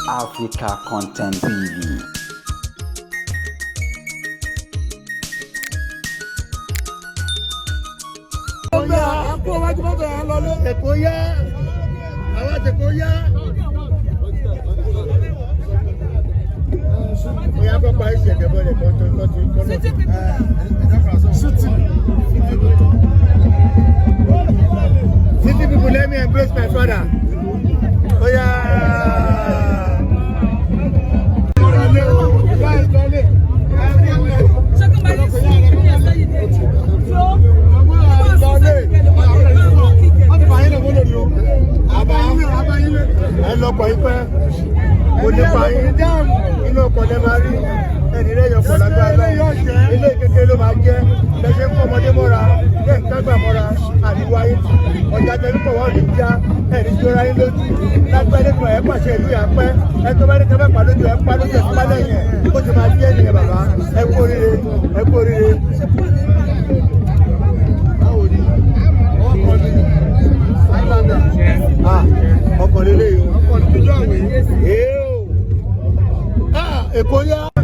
Africa Content TV. City people, let me embrace my father. Oh yeah. Ilé kékeré ló máa jẹ́ lẹ́sẹ̀ ń fọmọdé mọ́ra bẹ́ẹ̀ ń kágbà mọ́ra àríwá yìí ọjà tẹ̀lifọ̀ wọ́n lè já ẹ̀rí jóra yín lójú lágbẹ́ nípa ẹ̀ pàṣẹ ìlú yà pẹ́ ẹ tó bá ní kẹfẹ́ pa lójú ẹ̀ pa lójú ẹ̀ pa lẹ́yìn ó ti máa jẹ́ nìyẹn bàbá ẹ kú oríire ẹ kú oríire. ọkọ̀ lélẹ́yìn o. Èkó yá.